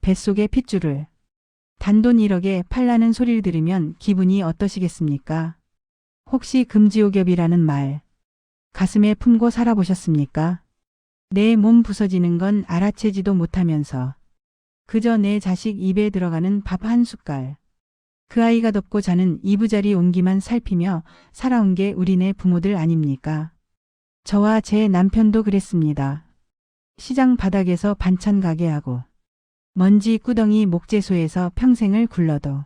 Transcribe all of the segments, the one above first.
뱃속의 핏줄을 단돈 1억에 팔라는 소리를 들으면 기분이 어떠시겠습니까? 혹시 금지옥엽이라는 말 가슴에 품고 살아보셨습니까? 내 몸 부서지는 건 알아채지도 못하면서 그저 내 자식 입에 들어가는 밥 한 숟갈, 그 아이가 덮고 자는 이부자리 온기만 살피며 살아온 게 우리네 부모들 아닙니까? 저와 제 남편도 그랬습니다. 시장 바닥에서 반찬 가게 하고 먼지 구덩이 목재소에서 평생을 굴러도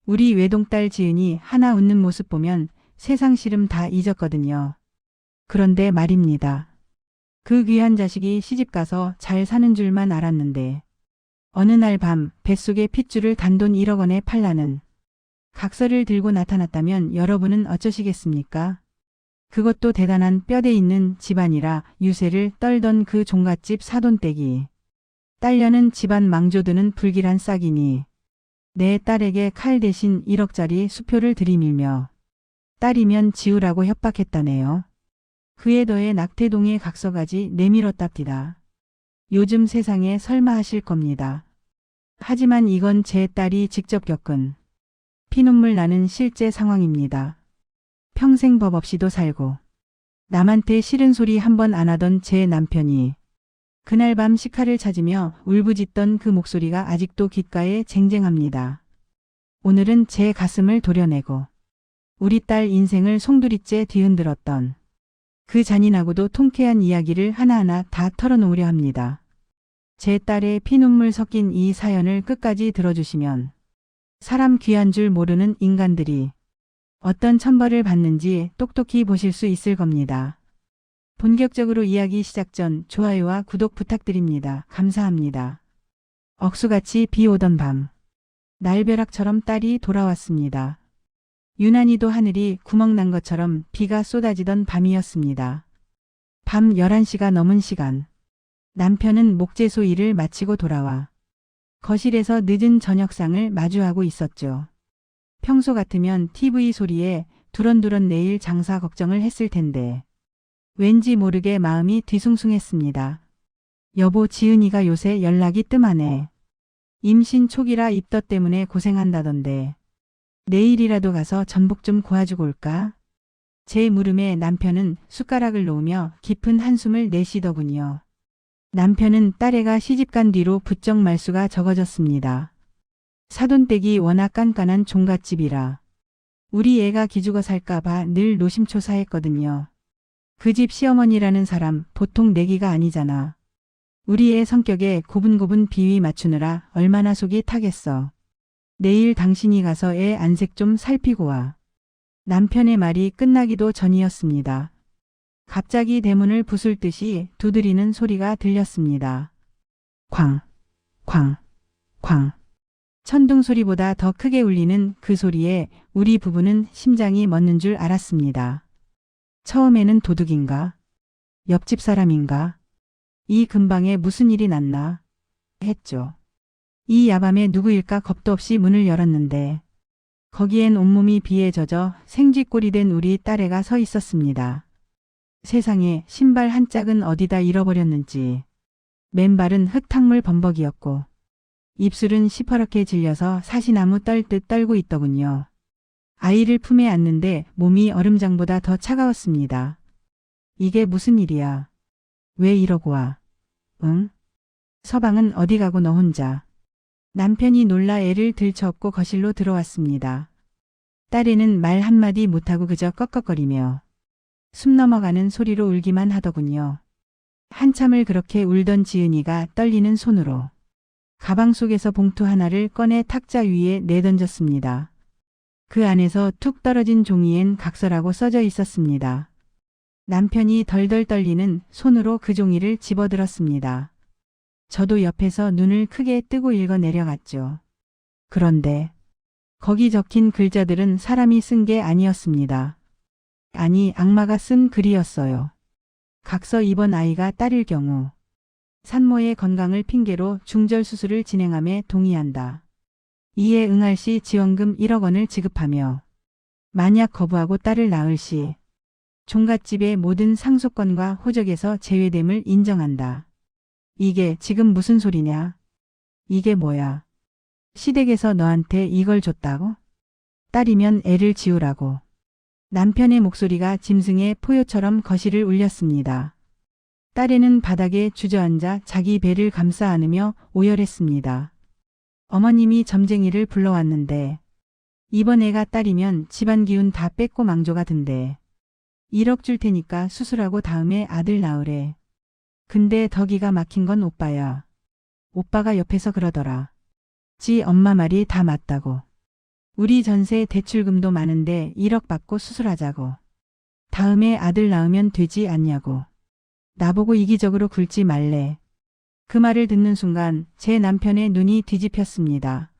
우리 외동딸 지은이 하나 웃는 모습 보면 세상 시름 다 잊었거든요. 그런데 말입니다. 그 귀한 자식이 시집가서 잘 사는 줄만 알았는데 어느 날 밤 뱃속의 핏줄을 단돈 1억 원에 팔라는 각서를 들고 나타났다면 여러분은 어쩌시겠습니까? 그것도 대단한 뼈대 있는 집안이라 유세를 떨던 그 종갓집 사돈댁이 딸려는 집안 망조드는 불길한 싹이니 내 딸에게 칼 대신 1억짜리 수표를 들이밀며 딸이면 지우라고 협박했다네요. 그에 더해 낙태동의 각서까지 내밀었답디다. 요즘 세상에 설마 하실 겁니다. 하지만 이건 제 딸이 직접 겪은 피눈물 나는 실제 상황입니다. 평생 법 없이도 살고 남한테 싫은 소리 한 번 안 하던 제 남편이 그날 밤 식칼을 찾으며 울부짖던 그 목소리가 아직도 귓가에 쟁쟁합니다. 오늘은 제 가슴을 도려내고 우리 딸 인생을 송두리째 뒤흔들었던 그 잔인하고도 통쾌한 이야기를 하나하나 다 털어놓으려 합니다. 제 딸의 피눈물 섞인 이 사연을 끝까지 들어주시면 사람 귀한 줄 모르는 인간들이 어떤 천벌을 받는지 똑똑히 보실 수 있을 겁니다. 본격적으로 이야기 시작 전 좋아요와 구독 부탁드립니다. 감사합니다. 억수같이 비 오던 밤, 날벼락처럼 딸이 돌아왔습니다. 유난히도 하늘이 구멍 난 것처럼 비가 쏟아지던 밤이었습니다. 밤 11시가 넘은 시간, 남편은 목재소 일을 마치고 돌아와 거실에서 늦은 저녁상을 마주하고 있었죠. 평소 같으면 TV 소리에 두런두런 내일 장사 걱정을 했을 텐데 왠지 모르게 마음이 뒤숭숭했습니다. 여보, 지은이가 요새 연락이 뜸하네. 임신 초기라 입덧 때문에 고생한다던데 내일이라도 가서 전복 좀 구워주고 올까? 제 물음에 남편은 숟가락을 놓으며 깊은 한숨을 내쉬더군요. 남편은 딸애가 시집간 뒤로 부쩍 말수가 적어졌습니다. 사돈댁이 워낙 깐깐한 종갓집이라 우리 애가 기죽어 살까봐 늘 노심초사했거든요. 그 집 시어머니라는 사람 보통 내기가 아니잖아. 우리 애 성격에 고분고분 비위 맞추느라 얼마나 속이 타겠어. 내일 당신이 가서 애 안색 좀 살피고 와. 남편의 말이 끝나기도 전이었습니다. 갑자기 대문을 부술 듯이 두드리는 소리가 들렸습니다. 쾅, 쾅, 쾅. 천둥 소리보다 더 크게 울리는 그 소리에 우리 부부는 심장이 멎는 줄 알았습니다. 처음에는 도둑인가? 옆집 사람인가? 이 근방에 무슨 일이 났나? 했죠. 이 야밤에 누구일까 겁도 없이 문을 열었는데 거기엔 온몸이 비에 젖어 생쥐꼴이 된 우리 딸애가 서 있었습니다. 세상에, 신발 한 짝은 어디다 잃어버렸는지 맨발은 흙탕물 범벅이었고 입술은 시퍼렇게 질려서 사시나무 떨듯 떨고 있더군요. 아이를 품에 안는데 몸이 얼음장보다 더 차가웠습니다. 이게 무슨 일이야? 왜 이러고 와? 응? 서방은 어디 가고 너 혼자? 남편이 놀라 애를 들쳐업고 거실로 들어왔습니다. 딸애는 말 한마디 못하고 그저 꺽꺽거리며 숨 넘어가는 소리로 울기만 하더군요. 한참을 그렇게 울던 지은이가 떨리는 손으로 가방 속에서 봉투 하나를 꺼내 탁자 위에 내던졌습니다. 그 안에서 툭 떨어진 종이엔 각서라고 써져 있었습니다. 남편이 덜덜 떨리는 손으로 그 종이를 집어들었습니다. 저도 옆에서 눈을 크게 뜨고 읽어 내려갔죠. 그런데 거기 적힌 글자들은 사람이 쓴 게 아니었습니다. 아니, 악마가 쓴 글이었어요. 각서 이번 아이가 딸일 경우 산모의 건강을 핑계로 중절 수술을 진행함에 동의한다. 이에 응할 시 지원금 1억 원을 지급하며 만약 거부하고 딸을 낳을 시 종갓집의 모든 상속권과 호적에서 제외됨을 인정한다. 이게 지금 무슨 소리냐? 이게 뭐야? 시댁에서 너한테 이걸 줬다고? 딸이면 애를 지우라고. 남편의 목소리가 짐승의 포효처럼 거실을 울렸습니다. 딸애는 바닥에 주저앉아 자기 배를 감싸 안으며 오열했습니다. 어머님이 점쟁이를 불러왔는데 이번 애가 딸이면 집안 기운 다 뺏고 망조가 든대. 1억 줄 테니까 수술하고 다음에 아들 낳으래. 근데 더 기가 막힌 건 오빠야. 오빠가 옆에서 그러더라. 지 엄마 말이 다 맞다고. 우리 전세 대출금도 많은데 1억 받고 수술하자고. 다음에 아들 낳으면 되지 않냐고. 나보고 이기적으로 굴지 말래. 그 말을 듣는 순간 제 남편의 눈이 뒤집혔습니다.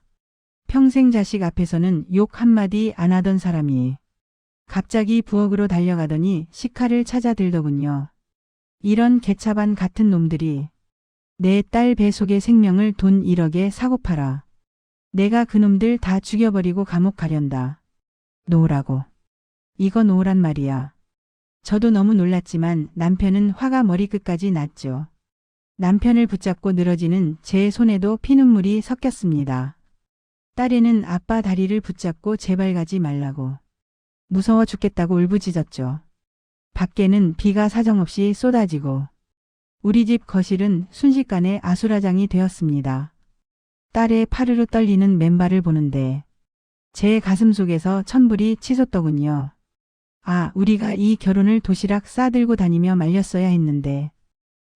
평생 자식 앞에서는 욕 한마디 안 하던 사람이 갑자기 부엌으로 달려가더니 식칼을 찾아 들더군요. 이런 개차반 같은 놈들이 내 딸 배 속의 생명을 돈 1억에 사고 팔아. 내가 그놈들 다 죽여버리고 감옥 가련다. 놓으라고. 이거 놓으란 말이야. 저도 너무 놀랐지만 남편은 화가 머리끝까지 났죠. 남편을 붙잡고 늘어지는 제 손에도 피눈물이 섞였습니다. 딸애는 아빠 다리를 붙잡고 제발 가지 말라고. 무서워 죽겠다고 울부짖었죠. 밖에는 비가 사정없이 쏟아지고 우리 집 거실은 순식간에 아수라장이 되었습니다. 딸의 파르르 떨리는 맨발을 보는데 제 가슴 속에서 천불이 치솟더군요. 아, 우리가 이 결혼을 도시락 싸들고 다니며 말렸어야 했는데.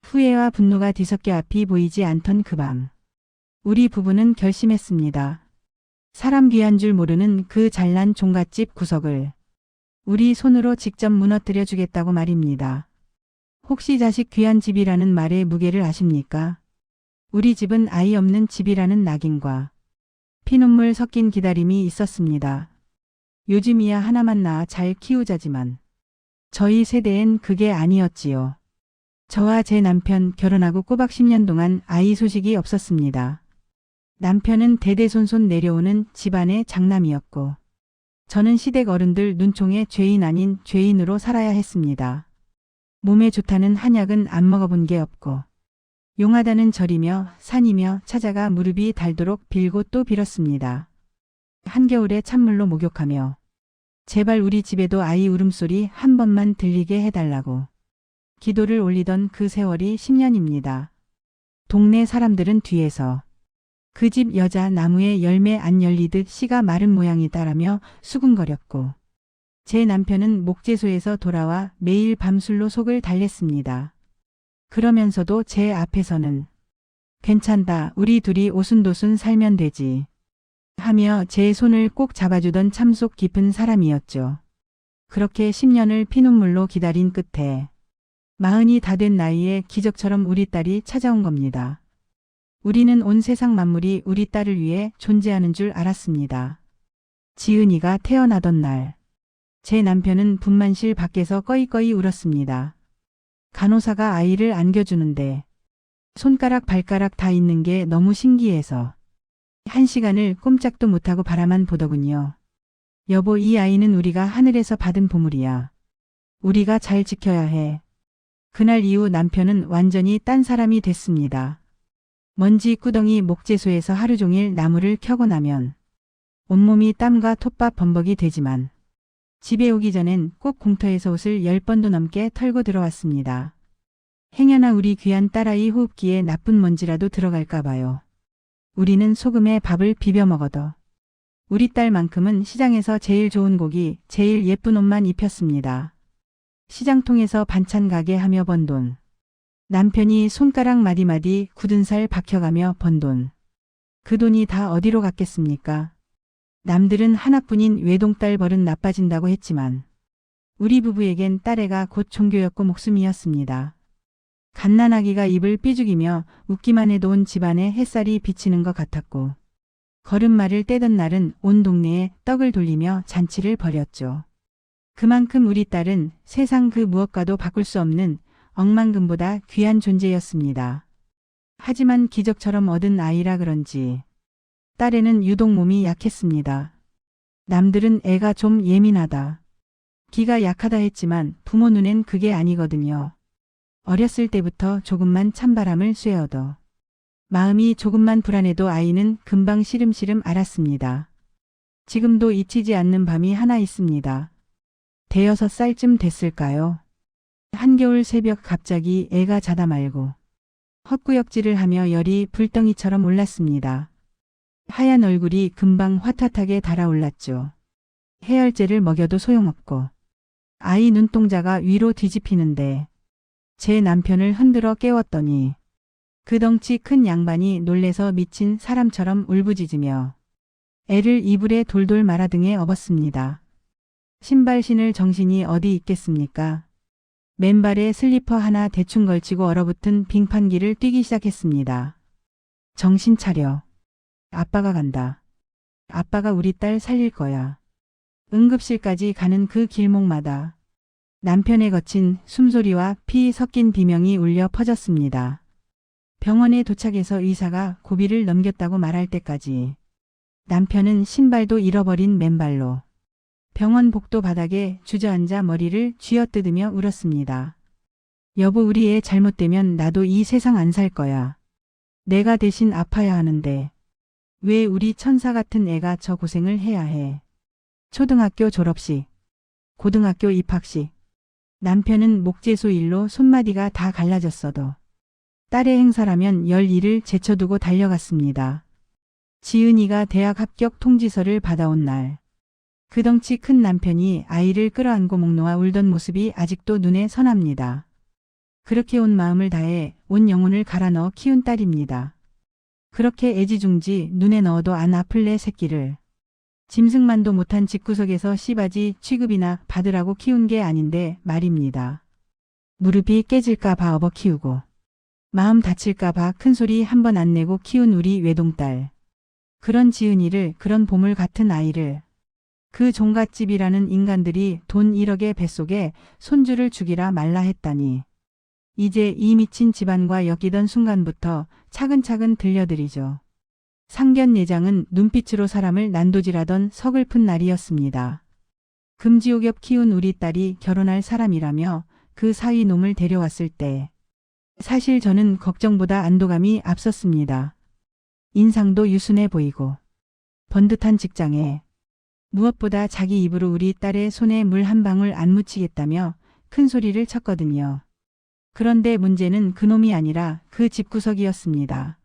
후회와 분노가 뒤섞여 앞이 보이지 않던 그 밤. 우리 부부는 결심했습니다. 사람 귀한 줄 모르는 그 잘난 종갓집 구석을 우리 손으로 직접 무너뜨려 주겠다고 말입니다. 혹시 자식 귀한 집이라는 말의 무게를 아십니까? 우리 집은 아이 없는 집이라는 낙인과 피눈물 섞인 기다림이 있었습니다. 요즘이야 하나만 낳아 잘 키우자지만 저희 세대엔 그게 아니었지요. 저와 제 남편 결혼하고 꼬박 10년 동안 아이 소식이 없었습니다. 남편은 대대손손 내려오는 집안의 장남이었고 저는 시댁 어른들 눈총에 죄인 아닌 죄인으로 살아야 했습니다. 몸에 좋다는 한약은 안 먹어본 게 없고 용하다는 절이며 산이며 찾아가 무릎이 닳도록 빌고 또 빌었습니다. 한겨울에 찬물로 목욕하며 제발 우리 집에도 아이 울음소리 한 번만 들리게 해달라고 기도를 올리던 그 세월이 10년입니다. 동네 사람들은 뒤에서 그 집 여자 나무에 열매 안 열리듯 씨가 마른 모양이다라며 수군거렸고 제 남편은 목재소에서 돌아와 매일 밤술로 속을 달랬습니다. 그러면서도 제 앞에서는 괜찮다, 우리 둘이 오순도순 살면 되지 하며 제 손을 꼭 잡아주던 참속 깊은 사람이었죠. 그렇게 10년을 피눈물로 기다린 끝에 40이 다 된 나이에 기적처럼 우리 딸이 찾아온 겁니다. 우리는 온 세상 만물이 우리 딸을 위해 존재하는 줄 알았습니다. 지은이가 태어나던 날, 제 남편은 분만실 밖에서 꺼이꺼이 울었습니다. 간호사가 아이를 안겨주는데 손가락 발가락 다 있는 게 너무 신기해서 1시간을 꼼짝도 못하고 바라만 보더군요. 여보, 이 아이는 우리가 하늘에서 받은 보물이야. 우리가 잘 지켜야 해. 그날 이후 남편은 완전히 딴 사람이 됐습니다. 먼지 구덩이 목재소에서 하루 종일 나무를 켜고 나면 온몸이 땀과 톱밥 범벅이 되지만 집에 오기 전엔 꼭 공터에서 옷을 10번도 넘게 털고 들어왔습니다. 행여나 우리 귀한 딸아이 호흡기에 나쁜 먼지라도 들어갈까 봐요. 우리는 소금에 밥을 비벼 먹어도 우리 딸만큼은 시장에서 제일 좋은 고기, 제일 예쁜 옷만 입혔습니다. 시장통에서 반찬 가게 하며 번 돈. 남편이 손가락 마디마디 굳은 살 박혀가며 번 돈. 그 돈이 다 어디로 갔겠습니까? 남들은 하나뿐인 외동딸 버릇 나빠진다고 했지만 우리 부부에겐 딸애가 곧 종교였고 목숨이었습니다. 갓난아기가 입을 삐죽이며 웃기만 해도 온 집안에 햇살이 비치는 것 같았고 걸음마를 떼던 날은 온 동네에 떡을 돌리며 잔치를 벌였죠. 그만큼 우리 딸은 세상 그 무엇과도 바꿀 수 없는 억만금보다 귀한 존재였습니다. 하지만 기적처럼 얻은 아이라 그런지 딸애는 유독 몸이 약했습니다. 남들은 애가 좀 예민하다, 기가 약하다 했지만 부모 눈엔 그게 아니거든요. 어렸을 때부터 조금만 찬바람을 쐬어도 마음이 조금만 불안해도 아이는 금방 시름시름 앓았습니다. 지금도 잊히지 않는 밤이 하나 있습니다. 대여섯 살쯤 됐을까요? 한겨울 새벽 갑자기 애가 자다 말고 헛구역질을 하며 열이 불덩이처럼 올랐습니다. 하얀 얼굴이 금방 화탓하게 달아올랐죠. 해열제를 먹여도 소용없고 아이 눈동자가 위로 뒤집히는데 제 남편을 흔들어 깨웠더니 그 덩치 큰 양반이 놀래서 미친 사람처럼 울부짖으며 애를 이불에 돌돌 말아 등에 업었습니다. 신발 신을 정신이 어디 있겠습니까? 맨발에 슬리퍼 하나 대충 걸치고 얼어붙은 빙판길을 뛰기 시작했습니다. 정신 차려. 아빠가 간다. 아빠가 우리 딸 살릴 거야. 응급실까지 가는 그 길목마다 남편의 거친 숨소리와 피 섞인 비명이 울려 퍼졌습니다. 병원에 도착해서 의사가 고비를 넘겼다고 말할 때까지 남편은 신발도 잃어버린 맨발로 병원 복도 바닥에 주저앉아 머리를 쥐어뜯으며 울었습니다. 여보, 우리 애 잘못되면 나도 이 세상 안 살 거야. 내가 대신 아파야 하는데 왜 우리 천사 같은 애가 저 고생을 해야 해. 초등학교 졸업식, 고등학교 입학식, 남편은 목재소 일로 손마디가 다 갈라졌어도 딸의 행사라면 열 일을 제쳐두고 달려갔습니다. 지은이가 대학 합격 통지서를 받아온 날, 그 덩치 큰 남편이 아이를 끌어안고 목 놓아 울던 모습이 아직도 눈에 선합니다. 그렇게 온 마음을 다해 온 영혼을 갈아 넣어 키운 딸입니다. 그렇게 애지중지 눈에 넣어도 안 아플래 새끼를 짐승만도 못한 집구석에서 씨바지 취급이나 받으라고 키운 게 아닌데 말입니다. 무릎이 깨질까 봐 업어 키우고 마음 다칠까 봐 큰소리 한 번 안 내고 키운 우리 외동딸. 그런 지은이를, 그런 보물 같은 아이를 그 종갓집이라는 인간들이 돈 1억의 뱃속에 손주를 죽이라 말라 했다니. 이제 이 미친 집안과 엮이던 순간부터 차근차근 들려드리죠. 상견례장은 눈빛으로 사람을 난도질하던 서글픈 날이었습니다. 금지옥엽 키운 우리 딸이 결혼할 사람이라며 그 사위 놈을 데려왔을 때 사실 저는 걱정보다 안도감이 앞섰습니다. 인상도 유순해 보이고 번듯한 직장에 무엇보다 자기 입으로 우리 딸의 손에 물 한 방울 안 묻히겠다며 큰 소리를 쳤거든요. 그런데 문제는 그놈이 아니라 그 집구석이었습니다.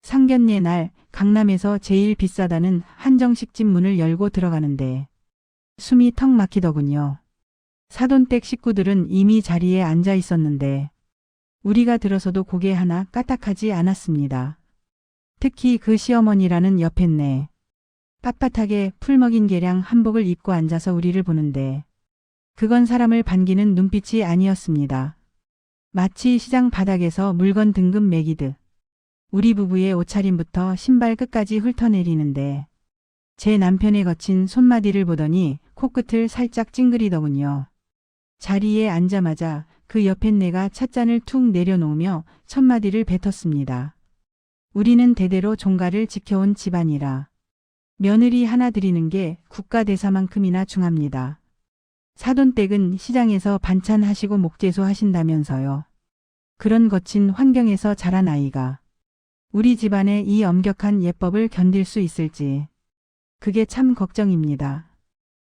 상견례 날 강남에서 제일 비싸다는 한정식집 문을 열고 들어가는데 숨이 턱 막히더군요. 사돈댁 식구들은 이미 자리에 앉아 있었는데 우리가 들어서도 고개 하나 까딱하지 않았습니다. 특히 그 시어머니라는 여팻네. 빳빳하게 풀먹인 개량 한복을 입고 앉아서 우리를 보는데 그건 사람을 반기는 눈빛이 아니었습니다. 마치 시장 바닥에서 물건 등급 매기듯 우리 부부의 옷차림부터 신발 끝까지 훑어내리는데 제 남편의 거친 손마디를 보더니 코끝을 살짝 찡그리더군요. 자리에 앉자마자 그 여팻네가 찻잔을 툭 내려놓으며 첫마디를 뱉었습니다. 우리는 대대로 종가를 지켜온 집안이라 며느리 하나 드리는 게 국가대사만큼이나 중합니다. 사돈댁은 시장에서 반찬 하시고 목재소 하신다면서요. 그런 거친 환경에서 자란 아이가 우리 집안의 이 엄격한 예법을 견딜 수 있을지 그게 참 걱정입니다.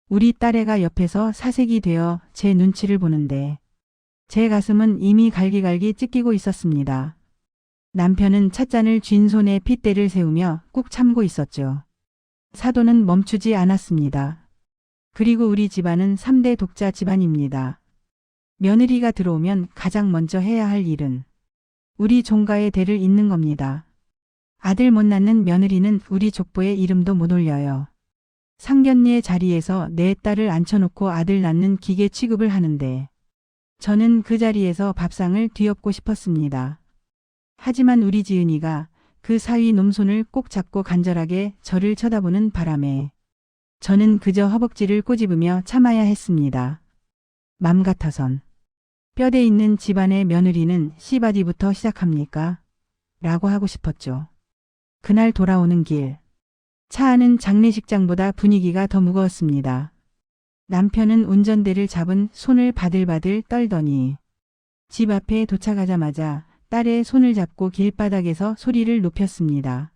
우리 딸애가 옆에서 사색이 되어 제 눈치를 보는데 제 가슴은 이미 갈기갈기 찢기고 있었습니다. 남편은 찻잔을 쥔 손에 핏대를 세우며 꾹 참고 있었죠. 사돈은 멈추지 않았습니다. 그리고 우리 집안은 3대 독자 집안입니다. 며느리가 들어오면 가장 먼저 해야 할 일은 우리 종가의 대를 잇는 겁니다. 아들 못 낳는 며느리는 우리 족보에 이름도 못 올려요. 상견례 자리에서 내 딸을 앉혀놓고 아들 낳는 기계 취급을 하는데 저는 그 자리에서 밥상을 뒤엎고 싶었습니다. 하지만 우리 지은이가 그 사위 놈손을 꼭 잡고 간절하게 저를 쳐다보는 바람에 저는 그저 허벅지를 꼬집으며 참아야 했습니다. 맘 같아선 뼈대 있는 집안의 며느리는 씨바디부터 시작합니까? 라고 하고 싶었죠. 그날 돌아오는 길, 차 안은 장례식장보다 분위기가 더 무거웠습니다. 남편은 운전대를 잡은 손을 바들바들 떨더니 집 앞에 도착하자마자 딸의 손을 잡고 길바닥에서 소리를 높였습니다.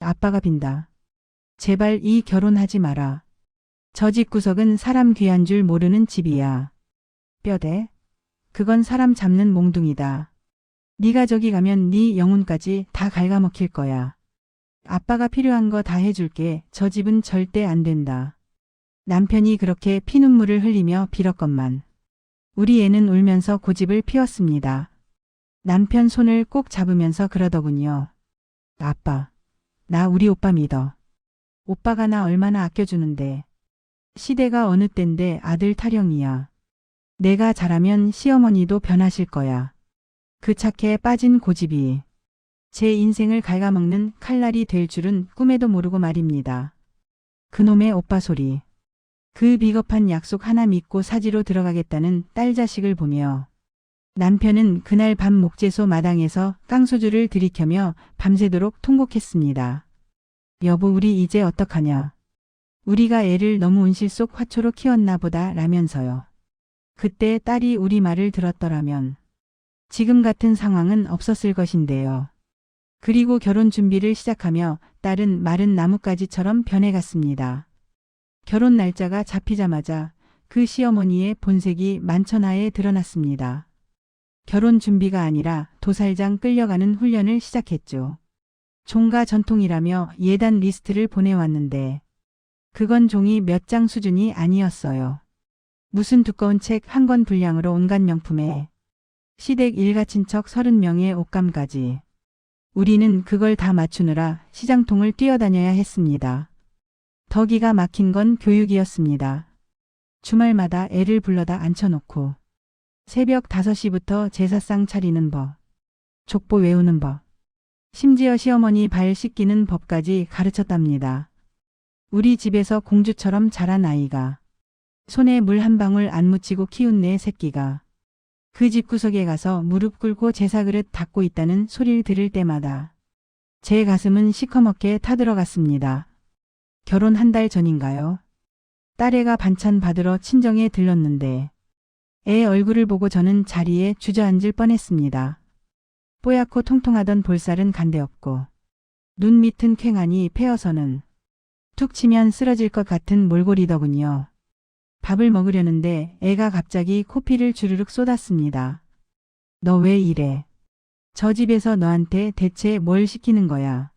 아빠가 빈다. 제발 이 결혼하지 마라. 저 집구석은 사람 귀한 줄 모르는 집이야. 뼈대? 그건 사람 잡는 몽둥이다. 네가 저기 가면 네 영혼까지 다 갉아먹힐 거야. 아빠가 필요한 거 다 해줄게. 저 집은 절대 안 된다. 남편이 그렇게 피눈물을 흘리며 빌었건만 우리 애는 울면서 고집을 피웠습니다. 남편 손을 꼭 잡으면서 그러더군요. 아빠, 나 우리 오빠 믿어. 오빠가 나 얼마나 아껴주는데. 시대가 어느 땐데 아들 타령이야. 내가 잘하면 시어머니도 변하실 거야. 그 착해 빠진 고집이 제 인생을 갉아먹는 칼날이 될 줄은 꿈에도 모르고 말입니다. 그놈의 오빠 소리. 그 비겁한 약속 하나 믿고 사지로 들어가겠다는 딸 자식을 보며 남편은 그날 밤 목재소 마당에서 깡소주를 들이켜며 밤새도록 통곡했습니다. 여보, 우리 이제 어떡하냐. 우리가 애를 너무 온실 속 화초로 키웠나 보다 라면서요. 그때 딸이 우리 말을 들었더라면 지금 같은 상황은 없었을 것인데요. 그리고 결혼 준비를 시작하며 딸은 마른 나뭇가지처럼 변해갔습니다. 결혼 날짜가 잡히자마자 그 시어머니의 본색이 만천하에 드러났습니다. 결혼 준비가 아니라 도살장 끌려가는 훈련을 시작했죠. 종가 전통이라며 예단 리스트를 보내왔는데 그건 종이 몇 장 수준이 아니었어요. 무슨 두꺼운 책 한 권 분량으로 온갖 명품에 시댁 일가친척 30명의 옷감까지. 우리는 그걸 다 맞추느라 시장통을 뛰어다녀야 했습니다. 더 기가 막힌 건 교육이었습니다. 주말마다 애를 불러다 앉혀놓고 새벽 5시부터 제사상 차리는 법, 족보 외우는 법, 심지어 시어머니 발 씻기는 법까지 가르쳤답니다. 우리 집에서 공주처럼 자란 아이가 손에 물 한 방울 안 묻히고 키운 내 새끼가 그 집구석에 가서 무릎 꿇고 제사 그릇 닦고 있다는 소리를 들을 때마다 제 가슴은 시커멓게 타들어갔습니다. 결혼 한 달 전인가요? 딸애가 반찬 받으러 친정에 들렀는데 애 얼굴을 보고 저는 자리에 주저앉을 뻔했습니다. 뽀얗고 통통하던 볼살은 간데없고 눈 밑은 쾌하니 패어서는 툭 치면 쓰러질 것 같은 몰골이더군요. 밥을 먹으려는데 애가 갑자기 코피를 주르륵 쏟았습니다. 너 왜 이래? 저 집에서 너한테 대체 뭘 시키는 거야?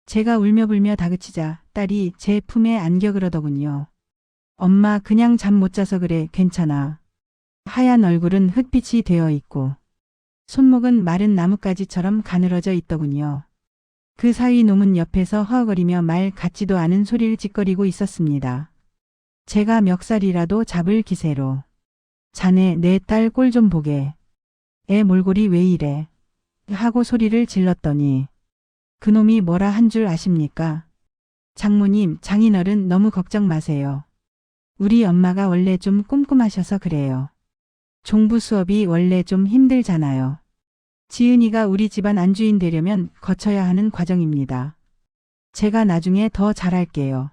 제가 울며불며 다그치자 딸이 제 품에 안겨 그러더군요. 엄마, 그냥 잠 못 자서 그래. 괜찮아. 하얀 얼굴은 흑빛이 되어 있고 손목은 마른 나뭇가지처럼 가늘어져 있더군요. 그 사이 놈은 옆에서 허허거리며 말 같지도 않은 소리를 짓거리고 있었습니다. 제가 멱살이라도 잡을 기세로 자네 내 딸 꼴 좀 보게. 애 몰골이 왜 이래? 하고 소리를 질렀더니 그놈이 뭐라 한 줄 아십니까? 장모님, 장인어른 너무 걱정 마세요. 우리 엄마가 원래 좀 꼼꼼하셔서 그래요. 종부 수업이 원래 좀 힘들잖아요. 지은이가 우리 집안 안주인 되려면 거쳐야 하는 과정입니다. 제가 나중에 더 잘할게요.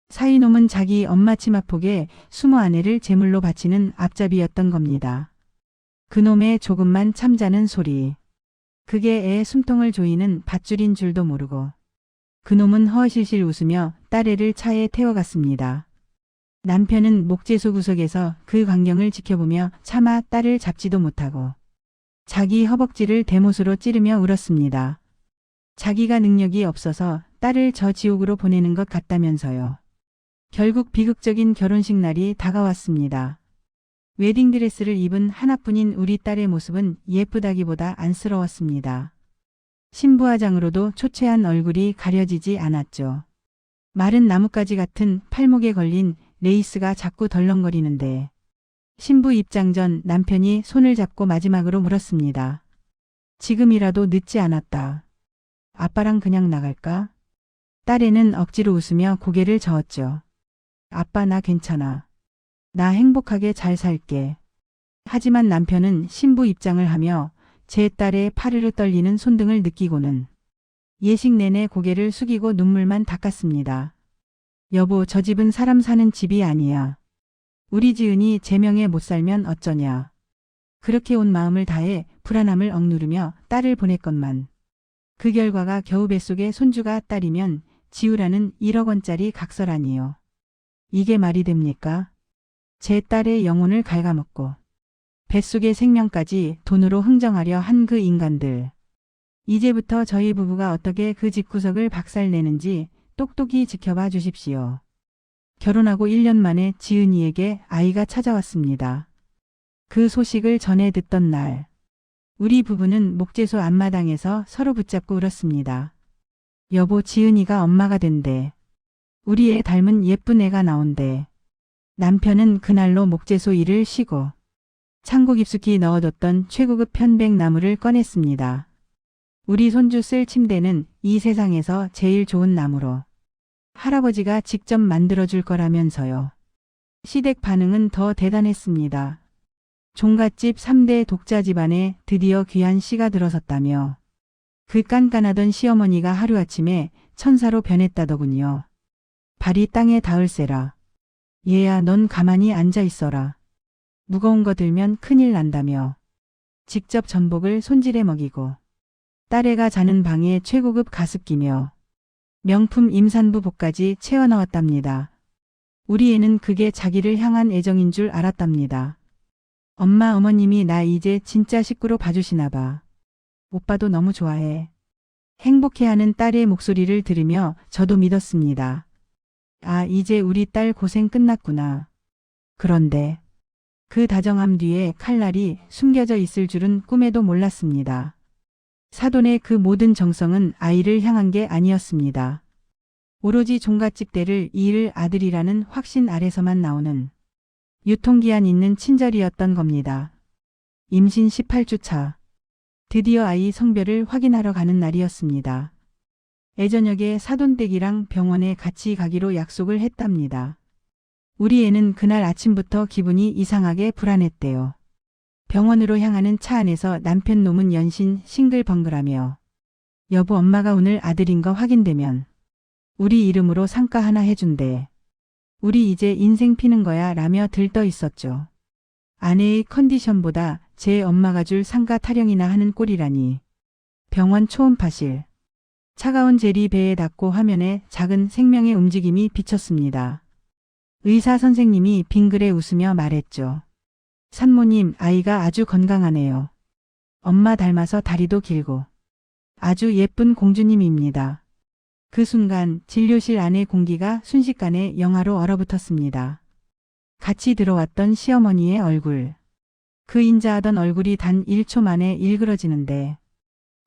사이놈은 자기 엄마 치마폭에 20아내를 제물로 바치는 앞잡이였던 겁니다. 그놈의 조금만 참자는 소리. 그게 애 숨통을 조이는 밧줄인 줄도 모르고 그놈은 허실실 웃으며 딸애를 차에 태워갔습니다. 남편은 목재소 구석에서 그 광경을 지켜보며 차마 딸을 잡지도 못하고 자기 허벅지를 대못으로 찌르며 울었습니다. 자기가 능력이 없어서 딸을 저 지옥으로 보내는 것 같다면서요. 결국 비극적인 결혼식 날이 다가왔습니다. 웨딩드레스를 입은 하나뿐인 우리 딸의 모습은 예쁘다기보다 안쓰러웠습니다. 신부화장으로도 초췌한 얼굴이 가려지지 않았죠. 마른 나뭇가지 같은 팔목에 걸린 레이스가 자꾸 덜렁거리는데 신부 입장 전 남편이 손을 잡고 마지막으로 물었습니다. 지금이라도 늦지 않았다. 아빠랑 그냥 나갈까? 딸애는 억지로 웃으며 고개를 저었죠. 아빠, 나 괜찮아. 나 행복하게 잘 살게. 하지만 남편은 신부 입장을 하며 제 딸의 파르르 떨리는 손등을 느끼고는 예식 내내 고개를 숙이고 눈물만 닦았습니다. 여보, 저 집은 사람 사는 집이 아니야. 우리 지은이 제 명에 못 살면 어쩌냐. 그렇게 온 마음을 다해 불안함을 억누르며 딸을 보냈건만 그 결과가 겨우 뱃속에 손주가 딸이면 지우라는 1억 원짜리 각서라니요. 이게 말이 됩니까? 제 딸의 영혼을 갉아먹고 뱃속의 생명까지 돈으로 흥정하려 한 그 인간들. 이제부터 저희 부부가 어떻게 그 집구석을 박살내는지 똑똑히 지켜봐 주십시오. 결혼하고 1년 만에 지은이에게 아이가 찾아왔습니다. 그 소식을 전해 듣던 날 우리 부부는 목재소 앞마당에서 서로 붙잡고 울었습니다. 여보, 지은이가 엄마가 된대. 우리 애 닮은 예쁜 애가 나온대. 남편은 그날로 목재소 일을 쉬고 창고 깊숙이 넣어뒀던 최고급 편백나무를 꺼냈습니다. 우리 손주 쓸 침대는 이 세상에서 제일 좋은 나무로 할아버지가 직접 만들어줄 거라면서요. 시댁 반응은 더 대단했습니다. 종갓집 3대 독자 집안에 드디어 귀한 씨가 들어섰다며 그 깐깐하던 시어머니가 하루아침에 천사로 변했다더군요. 발이 땅에 닿을세라. 얘야, 넌 가만히 앉아 있어라. 무거운 거 들면 큰일 난다며 직접 전복을 손질해 먹이고 딸애가 자는 방에 최고급 가습기며 명품 임산부 복까지 채워 넣었답니다. 우리 애는 그게 자기를 향한 애정인 줄 알았답니다. 엄마, 어머님이 나 이제 진짜 식구로 봐주시나 봐. 오빠도 너무 좋아해. 행복해하는 딸의 목소리를 들으며 저도 믿었습니다. 아, 이제 우리 딸 고생 끝났구나. 그런데 그 다정함 뒤에 칼날이 숨겨져 있을 줄은 꿈에도 몰랐습니다. 사돈의 그 모든 정성은 아이를 향한 게 아니었습니다. 오로지 종갓집 대를 이을 아들이라는 확신 아래서만 나오는 유통기한 있는 친절이었던 겁니다. 임신 18주 차. 드디어 아이 성별을 확인하러 가는 날이었습니다. 애저녁에 사돈댁이랑 병원에 같이 가기로 약속을 했답니다. 우리 애는 그날 아침부터 기분이 이상하게 불안했대요. 병원으로 향하는 차 안에서 남편 놈은 연신 싱글벙글하며 여보, 엄마가 오늘 아들인 거 확인되면 우리 이름으로 상가 하나 해준대. 우리 이제 인생 피는 거야 라며 들떠 있었죠. 아내의 컨디션보다 제 엄마가 줄 상가 타령이나 하는 꼴이라니. 병원 초음파실. 차가운 젤이 배에 닿고 화면에 작은 생명의 움직임이 비쳤습니다. 의사 선생님이 빙그레 웃으며 말했죠. 산모님, 아이가 아주 건강하네요. 엄마 닮아서 다리도 길고 아주 예쁜 공주님입니다. 그 순간 진료실 안의 공기가 순식간에 영하로 얼어붙었습니다. 같이 들어왔던 시어머니의 얼굴. 그 인자하던 얼굴이 단 1초 만에 일그러지는데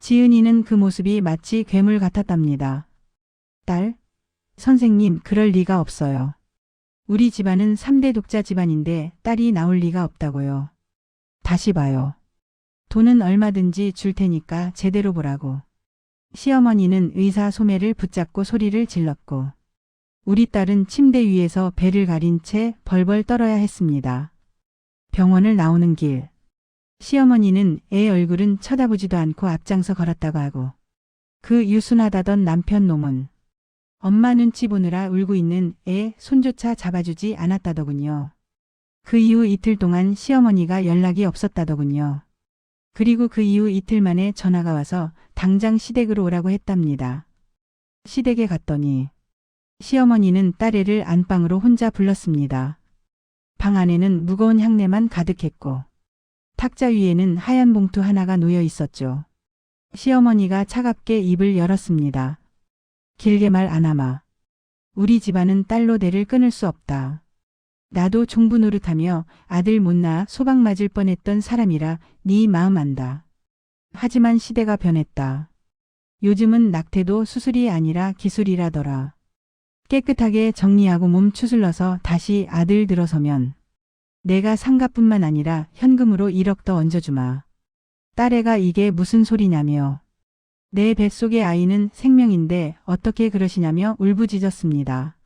지은이는 그 모습이 마치 괴물 같았답니다. 딸? 선생님, 그럴 리가 없어요. 우리 집안은 3대 독자 집안인데 딸이 나올 리가 없다고요. 다시 봐요. 돈은 얼마든지 줄 테니까 제대로 보라고. 시어머니는 의사 소매를 붙잡고 소리를 질렀고 우리 딸은 침대 위에서 배를 가린 채 벌벌 떨어야 했습니다. 병원을 나오는 길. 시어머니는 애 얼굴은 쳐다보지도 않고 앞장서 걸었다고 하고 그 유순하다던 남편 놈은 엄마 눈치 보느라 울고 있는 애 손조차 잡아주지 않았다더군요. 그 이후 이틀 동안 시어머니가 연락이 없었다더군요. 그리고 그 이후 이틀 만에 전화가 와서 당장 시댁으로 오라고 했답니다. 시댁에 갔더니 시어머니는 딸애를 안방으로 혼자 불렀습니다. 방 안에는 무거운 향내만 가득했고 탁자 위에는 하얀 봉투 하나가 놓여 있었죠. 시어머니가 차갑게 입을 열었습니다. 길게 말 안 하마. 우리 집안은 딸로 대를 끊을 수 없다. 나도 종부 노릇하며 아들 못 낳아 소방 맞을 뻔했던 사람이라 네 마음 안다. 하지만 시대가 변했다. 요즘은 낙태도 수술이 아니라 기술이라더라. 깨끗하게 정리하고 몸 추슬러서 다시 아들 들어서면 내가 상가뿐만 아니라 현금으로 1억 더 얹어주마. 딸애가 이게 무슨 소리냐며. 내 뱃속의 아이는 생명인데 어떻게 그러시냐며 울부짖었습니다.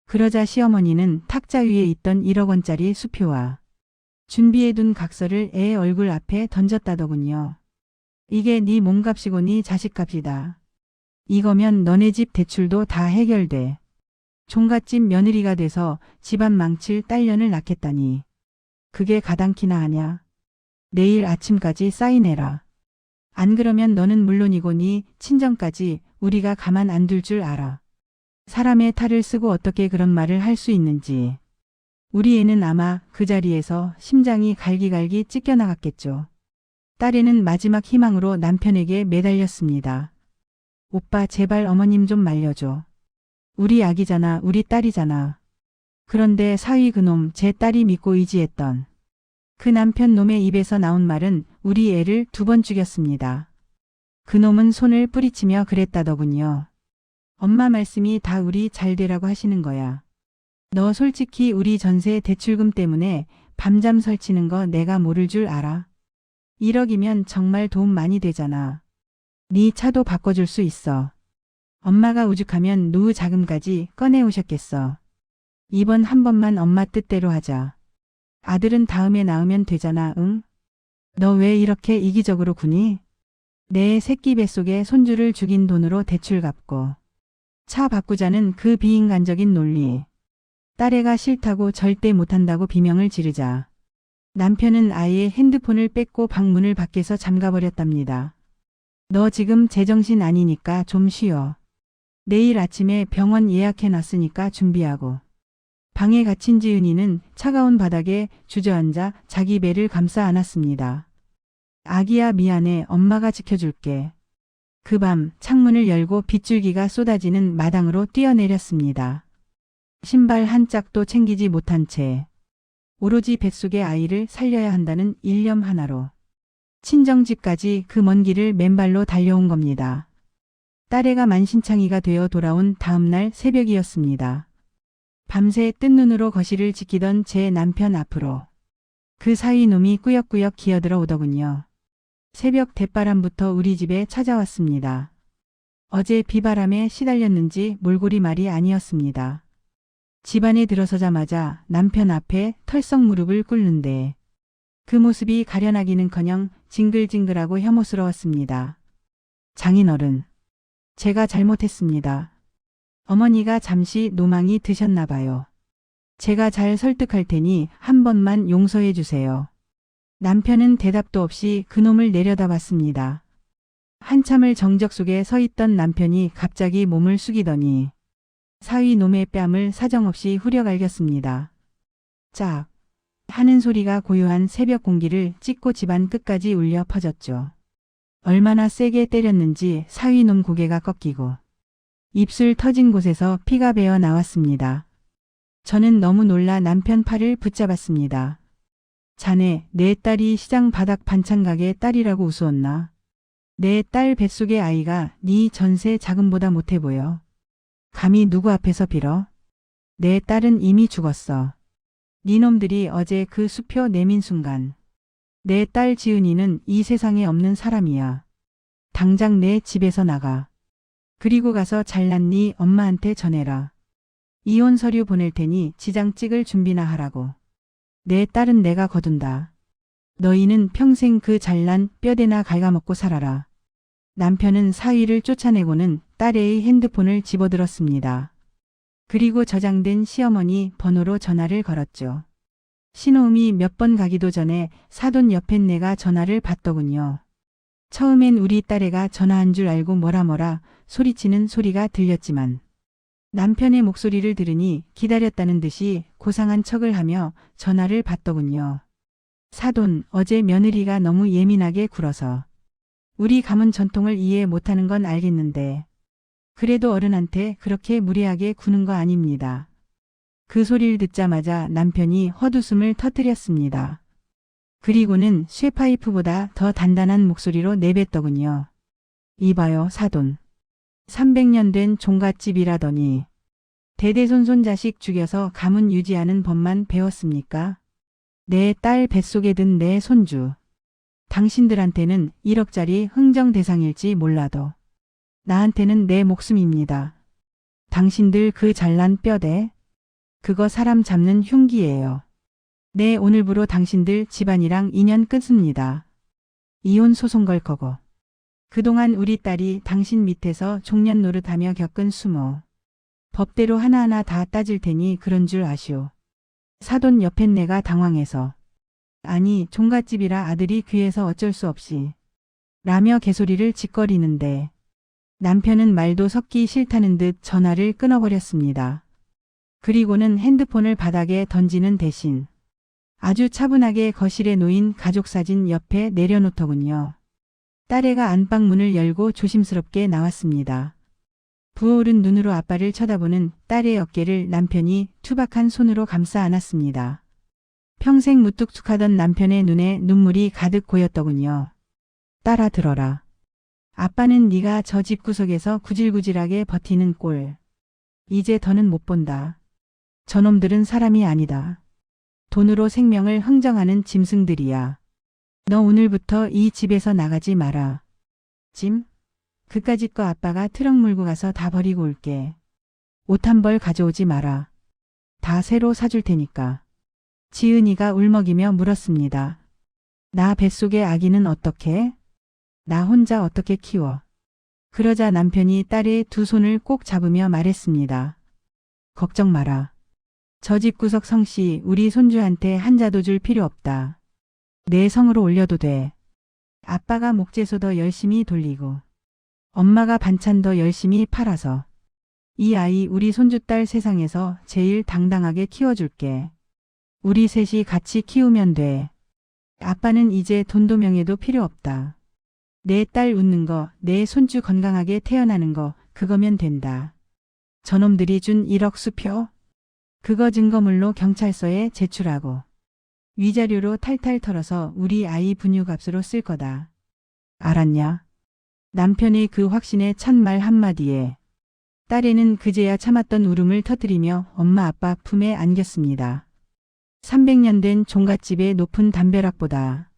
그러자 시어머니는 탁자 위에 있던 1억 원짜리 수표와 준비해둔 각서를 애 얼굴 앞에 던졌다더군요. 이게 네 몸값이고 네 자식값이다. 이거면 너네 집 대출도 다 해결돼. 종갓집 며느리가 돼서 집안 망칠 딸년을 낳겠다니. 그게 가당키나 하냐. 내일 아침까지 사인해라. 안 그러면 너는 물론이고 네 친정까지 우리가 가만 안 둘 줄 알아. 사람의 탈을 쓰고 어떻게 그런 말을 할 수 있는지. 우리 애는 아마 그 자리에서 심장이 갈기갈기 찢겨나갔겠죠. 딸애는 마지막 희망으로 남편에게 매달렸습니다. 오빠 제발 어머님 좀 말려줘. 우리 아기잖아, 우리 딸이잖아. 그런데 사위 그놈 제 딸이 믿고 의지했던 그 남편 놈의 입에서 나온 말은 우리 애를 2번 죽였습니다. 그놈은 손을 뿌리치며 그랬다더군요. 엄마 말씀이 다 우리 잘 되라고 하시는 거야. 너 솔직히 우리 전세 대출금 때문에 밤잠 설치는 거 내가 모를 줄 알아? 1억이면 정말 도움 많이 되잖아. 네 차도 바꿔줄 수 있어. 엄마가 오죽하면 노후 자금까지 꺼내오셨겠어. 이번 한 번만 엄마 뜻대로 하자. 아들은 다음에 낳으면 되잖아, 응? 너 왜 이렇게 이기적으로 구니? 내 새끼 뱃속에 손주를 죽인 돈으로 대출 갚고 차 바꾸자는 그 비인간적인 논리. 딸애가 싫다고 절대 못한다고 비명을 지르자 남편은 아예 핸드폰을 뺏고 방문을 밖에서 잠가버렸답니다. 너 지금 제정신 아니니까 좀 쉬어. 내일 아침에 병원 예약해놨으니까 준비하고. 방에 갇힌 지은이는 차가운 바닥에 주저앉아 자기 배를 감싸 안았습니다. 아기야 미안해, 엄마가 지켜줄게. 그 밤 창문을 열고 빗줄기가 쏟아지는 마당으로 뛰어내렸습니다. 신발 한 짝도 챙기지 못한 채 오로지 뱃속의 아이를 살려야 한다는 일념 하나로 친정집까지 그 먼 길을 맨발로 달려온 겁니다. 딸애가 만신창이가 되어 돌아온 다음날 새벽이었습니다. 밤새 뜬 눈으로 거실을 지키던 제 남편 앞으로 그 사이 놈이 꾸역꾸역 기어들어 오더군요. 새벽 대바람부터 우리 집에 찾아왔습니다. 어제 비바람에 시달렸는지 몰골이 말이 아니었습니다. 집안에 들어서자마자 남편 앞에 털썩 무릎을 꿇는데 그 모습이 가련하기는커녕 징글징글하고 혐오스러웠습니다. 장인어른, 제가 잘못했습니다. 어머니가 잠시 노망이 드셨나 봐요. 제가 잘 설득할 테니 한 번만 용서해 주세요. 남편은 대답도 없이 그놈을 내려다봤습니다. 한참을 정적 속에 서 있던 남편이 갑자기 몸을 숙이더니 사위 놈의 뺨을 사정없이 후려갈겼습니다. 짝 하는 소리가 고요한 새벽 공기를 찢고 집안 끝까지 울려 퍼졌죠. 얼마나 세게 때렸는지 사위 놈 고개가 꺾이고 입술 터진 곳에서 피가 배어 나왔습니다. 저는 너무 놀라 남편 팔을 붙잡았습니다. 자네, 내 딸이 시장 바닥 반찬 가게 딸이라고 우스웠나? 내 딸 뱃속의 아이가 네 전세 자금보다 못해 보여. 감히 누구 앞에서 빌어? 내 딸은 이미 죽었어. 니놈들이 어제 그 수표 내민 순간 내 딸 지은이는 이 세상에 없는 사람이야. 당장 내 집에서 나가. 그리고 가서 잘난 네 엄마한테 전해라. 이혼 서류 보낼 테니 지장 찍을 준비나 하라고. 내 딸은 내가 거둔다. 너희는 평생 그 잘난 뼈대나 갉아먹고 살아라. 남편은 사위를 쫓아내고는 딸의 핸드폰을 집어들었습니다. 그리고 저장된 시어머니 번호로 전화를 걸었죠. 신호음이 몇 번 가기도 전에 사돈 옆엔 내가 전화를 받더군요. 처음엔 우리 딸애가 전화한 줄 알고 뭐라 소리치는 소리가 들렸지만 남편의 목소리를 들으니 기다렸다는 듯이 고상한 척을 하며 전화를 받더군요. 사돈, 어제 며느리가 너무 예민하게 굴어서 우리 가문 전통을 이해 못하는 건 알겠는데 그래도 어른한테 그렇게 무례하게 구는 거 아닙니다. 그 소리를 듣자마자 남편이 헛웃음을 터뜨렸습니다. 그리고는 쇠파이프보다 더 단단한 목소리로 내뱉더군요. 이봐요 사돈. 300년 된 종갓집이라더니 대대손손 자식 죽여서 가문 유지하는 법만 배웠습니까? 내 딸 뱃속에 든 내 손주. 당신들한테는 1억짜리 흥정 대상일지 몰라도 나한테는 내 목숨입니다. 당신들 그 잘난 뼈대? 그거 사람 잡는 흉기예요. 네, 오늘부로 당신들 집안이랑 인연 끊습니다. 이혼 소송 걸 거고. 그동안 우리 딸이 당신 밑에서 종년 노릇하며 겪은 수모. 법대로 하나하나 다 따질 테니 그런 줄 아시오. 사돈 옆엔 내가 당황해서 아니, 종갓집이라 아들이 귀해서 어쩔 수 없이 라며 개소리를 짓거리는데 남편은 말도 섞기 싫다는 듯 전화를 끊어버렸습니다. 그리고는 핸드폰을 바닥에 던지는 대신 아주 차분하게 거실에 놓인 가족사진 옆에 내려놓더군요. 딸애가 안방 문을 열고 조심스럽게 나왔습니다. 부어오른 눈으로 아빠를 쳐다보는 딸의 어깨를 남편이 투박한 손으로 감싸 안았습니다. 평생 무뚝뚝하던 남편의 눈에 눈물이 가득 고였더군요. 딸아 들어라. 아빠는 네가 저 집구석에서 구질구질하게 버티는 꼴. 이제 더는 못 본다. 저놈들은 사람이 아니다. 돈으로 생명을 흥정하는 짐승들이야. 너 오늘부터 이 집에서 나가지 마라. 짐? 그까짓 거 아빠가 트럭 몰고 가서 다 버리고 올게. 옷 한 벌 가져오지 마라. 다 새로 사줄 테니까. 지은이가 울먹이며 물었습니다. 나 뱃속의 아기는 어떻게? 나 혼자 어떻게 키워? 그러자 남편이 딸의 두 손을 꼭 잡으며 말했습니다. 걱정 마라. 저 집구석 성씨 우리 손주한테 한자도 줄 필요 없다. 내 성으로 올려도 돼. 아빠가 목재소 더 열심히 돌리고 엄마가 반찬 더 열심히 팔아서 이 아이 우리 손주딸 세상에서 제일 당당하게 키워줄게. 우리 셋이 같이 키우면 돼. 아빠는 이제 돈도 명예도 필요 없다. 내 딸 웃는 거, 내 손주 건강하게 태어나는 거, 그거면 된다. 저놈들이 준 1억 수표? 그거 증거물로 경찰서에 제출하고 위자료로 탈탈 털어서 우리 아이 분유값으로 쓸 거다. 알았냐? 남편의 그 확신에 찬 말 한마디에 딸애는 그제야 참았던 울음을 터뜨리며 엄마 아빠 품에 안겼습니다. 300년 된 종갓집의 높은 담벼락보다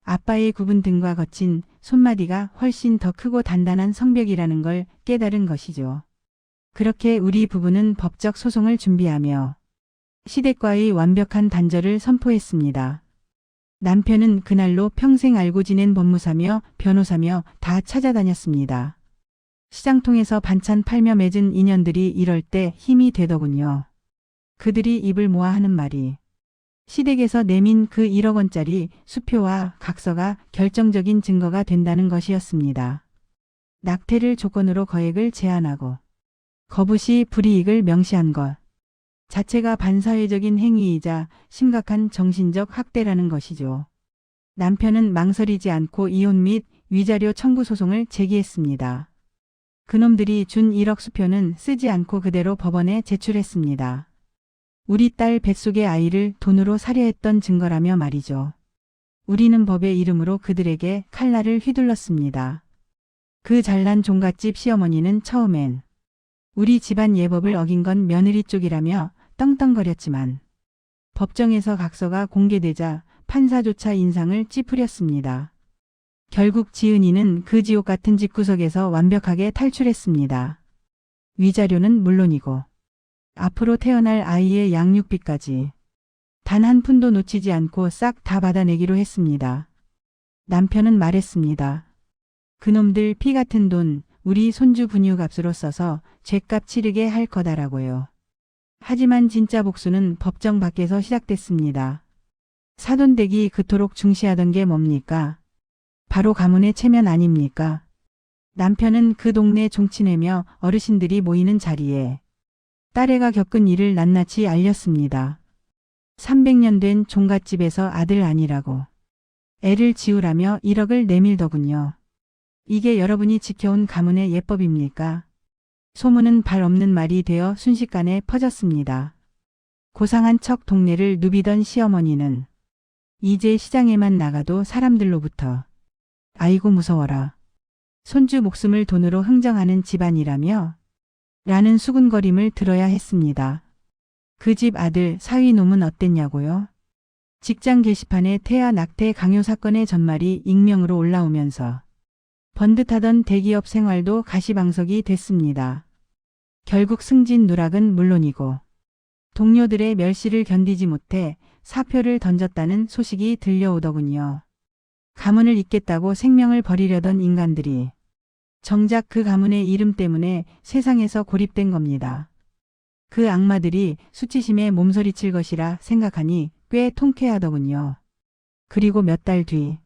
아빠의 굽은 등과 거친 손마디가 훨씬 더 크고 단단한 성벽이라는 걸 깨달은 것이죠. 그렇게 우리 부부는 법적 소송을 준비하며 시댁과의 완벽한 단절을 선포했습니다. 남편은 그날로 평생 알고 지낸 법무사며 변호사며 다 찾아다녔습니다. 시장통에서 반찬 팔며 맺은 인연들이 이럴 때 힘이 되더군요. 그들이 입을 모아 하는 말이 시댁에서 내민 그 1억 원짜리 수표와 각서가 결정적인 증거가 된다는 것이었습니다. 낙태를 조건으로 거액을 제한하고 거부시 불이익을 명시한 것 자체가 반사회적인 행위이자 심각한 정신적 학대라는 것이죠. 남편은 망설이지 않고 이혼 및 위자료 청구 소송을 제기했습니다. 그놈들이 준 1억 수표는 쓰지 않고 그대로 법원에 제출했습니다. 우리 딸 뱃속의 아이를 돈으로 사려 했던 증거라며 말이죠. 우리는 법의 이름으로 그들에게 칼날을 휘둘렀습니다. 그 잘난 종갓집 시어머니는 처음엔 우리 집안 예법을 어긴 건 며느리 쪽이라며 떵떵거렸지만 법정에서 각서가 공개되자 판사조차 인상을 찌푸렸습니다. 결국 지은이는 그 지옥 같은 집구석에서 완벽하게 탈출했습니다. 위자료는 물론이고 앞으로 태어날 아이의 양육비까지 단 한 푼도 놓치지 않고 싹 다 받아내기로 했습니다. 남편은 말했습니다. 그놈들 피 같은 돈 우리 손주 분유값으로 써서 죗값 치르게 할 거다라고요. 하지만 진짜 복수는 법정 밖에서 시작됐습니다. 사돈댁이 그토록 중시하던 게 뭡니까? 바로 가문의 체면 아닙니까? 남편은 그 동네 종친회며 어르신들이 모이는 자리에 딸애가 겪은 일을 낱낱이 알렸습니다. 300년 된 종갓집에서 아들 아니라고 애를 지우라며 1억을 내밀더군요. 이게 여러분이 지켜온 가문의 예법입니까? 소문은 발 없는 말이 되어 순식간에 퍼졌습니다. 고상한 척 동네를 누비던 시어머니는 이제 시장에만 나가도 사람들로부터 아이고 무서워라. 손주 목숨을 돈으로 흥정하는 집안이라며 라는 수군거림을 들어야 했습니다. 그 집 아들 사위놈은 어땠냐고요? 직장 게시판에 태아 낙태 강요 사건의 전말이 익명으로 올라오면서 번듯하던 대기업 생활도 가시방석이 됐습니다. 결국 승진 누락은 물론이고 동료들의 멸시를 견디지 못해 사표를 던졌다는 소식이 들려오더군요. 가문을 잇겠다고 생명을 버리려던 인간들이 정작 그 가문의 이름 때문에 세상에서 고립된 겁니다. 그 악마들이 수치심에 몸서리칠 것이라 생각하니 꽤 통쾌하더군요. 그리고 몇 달 뒤,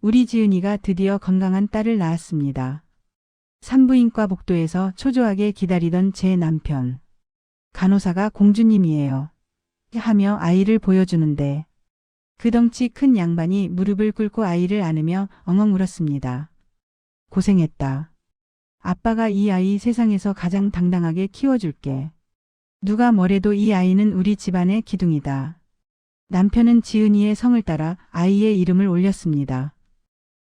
우리 지은이가 드디어 건강한 딸을 낳았습니다. 산부인과 복도에서 초조하게 기다리던 제 남편. 간호사가 공주님이에요. 하며 아이를 보여주는데 그 덩치 큰 양반이 무릎을 꿇고 아이를 안으며 엉엉 울었습니다. 고생했다. 아빠가 이 아이 세상에서 가장 당당하게 키워줄게. 누가 뭐래도 이 아이는 우리 집안의 기둥이다. 남편은 지은이의 성을 따라 아이의 이름을 올렸습니다.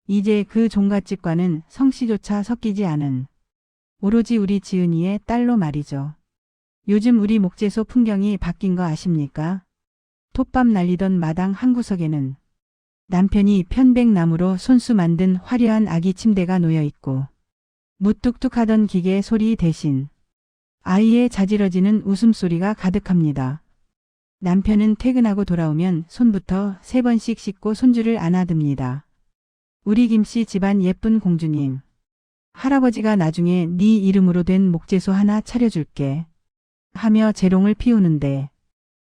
이제 그 종갓집과는 성씨조차 섞이지 않은 오로지 우리 지은이의 딸로 말이죠. 요즘 우리 목재소 풍경이 바뀐 거 아십니까? 톱밥 날리던 마당 한구석에는 남편이 편백나무로 손수 만든 화려한 아기 침대가 놓여 있고 무뚝뚝하던 기계 소리 대신 아이의 자지러지는 웃음소리가 가득합니다. 남편은 퇴근하고 돌아오면 손부터 3번씩 씻고 손주를 안아듭니다. 우리 김씨 집안 예쁜 공주님. 할아버지가 나중에 네 이름으로 된 목재소 하나 차려줄게. 하며 재롱을 피우는데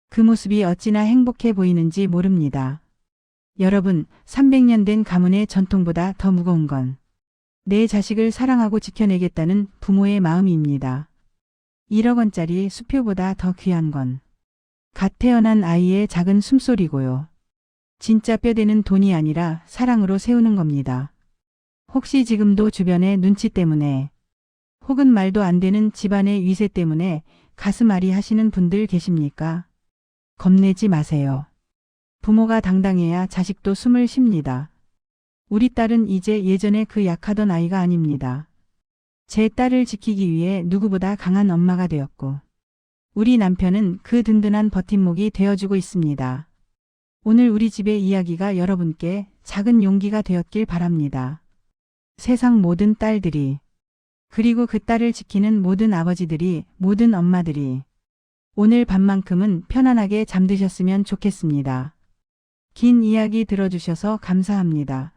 그 모습이 어찌나 행복해 보이는지 모릅니다. 여러분, 300년 된 가문의 전통보다 더 무거운 건 내 자식을 사랑하고 지켜내겠다는 부모의 마음입니다. 1억 원짜리 수표보다 더 귀한 건 갓 태어난 아이의 작은 숨소리고요. 진짜 뼈대는 돈이 아니라 사랑으로 세우는 겁니다. 혹시 지금도 주변의 눈치 때문에 혹은 말도 안 되는 집안의 위세 때문에 가슴 아리 하시는 분들 계십니까? 겁내지 마세요. 부모가 당당해야 자식도 숨을 쉽니다. 우리 딸은 이제 예전에 그 약하던 아이가 아닙니다. 제 딸을 지키기 위해 누구보다 강한 엄마가 되었고 우리 남편은 그 든든한 버팀목이 되어주고 있습니다. 오늘 우리 집의 이야기가 여러분께 작은 용기가 되었길 바랍니다. 세상 모든 딸들이 그리고 그 딸을 지키는 모든 아버지들이 모든 엄마들이 오늘 밤만큼은 편안하게 잠드셨으면 좋겠습니다. 긴 이야기 들어주셔서 감사합니다.